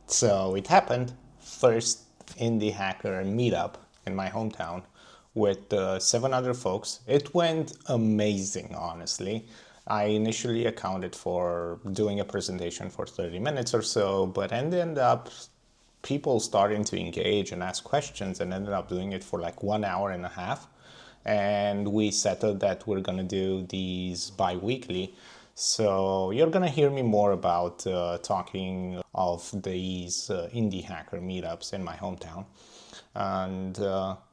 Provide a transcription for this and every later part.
So it happened first indie hacker meetup in my hometown with 7 other folks. It went amazing, honestly. I initially accounted for doing a presentation for 30 minutes or so, but ended up people starting to engage and ask questions and ended up doing it for like 1 hour and a half. And we settled that we're going to do these bi-weekly. So you're going to hear me more about talking of these indie hacker meetups in my hometown. And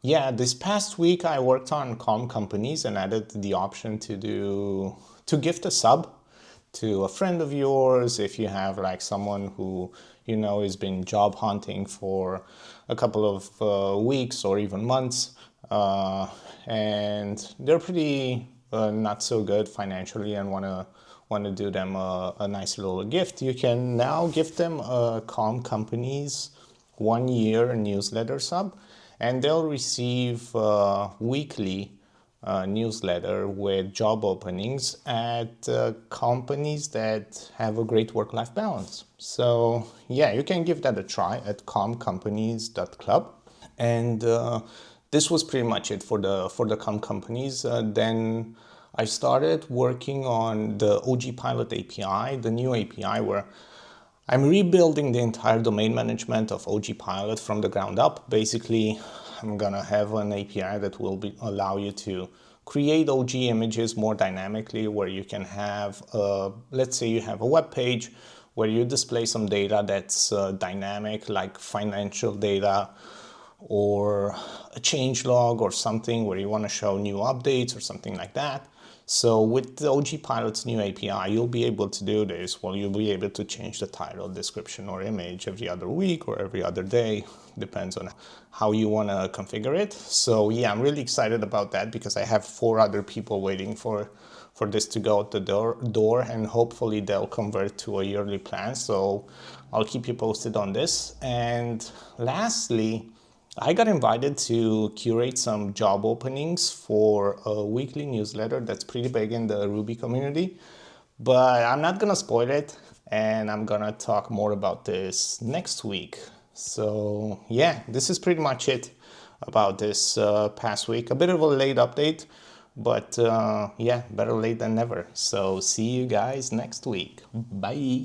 yeah, this past week I worked on calm companies and added the option to gift a sub to a friend of yours if you have like someone who you know has been job hunting for a couple of weeks or even months, and they're pretty not so good financially and want to do them a nice little gift. You can now gift them a Calm Companies 1 year newsletter sub, and they'll receive weekly newsletter with job openings at companies that have a great work-life balance. So yeah, you can give that a try at calmcompanies.club. And this was pretty much it for the Calm Companies. Then I started working on the OG Pilot API, the new API where I'm rebuilding the entire domain management of OG Pilot from the ground up. Basically, I'm gonna have an API that will allow you to create OG images more dynamically, where you can have, let's say you have a web page where you display some data that's dynamic, like financial data or a change log or something where you want to show new updates or something like that. So with the OG Pilot's new API, you'll be able to do this. Well, you'll be able to change the title, description, or image every other week or every other day. Depends on how you want to configure it. So yeah, I'm really excited about that because I have 4 other people waiting for this to go out the door, and hopefully they'll convert to a yearly plan. So I'll keep you posted on this. And lastly, I got invited to curate some job openings for a weekly newsletter that's pretty big in the Ruby community, but I'm not gonna spoil it, and I'm gonna talk more about this next week. So yeah, this is pretty much it about this past week. A bit of a late update, but yeah, better late than never. So see you guys next week. Bye.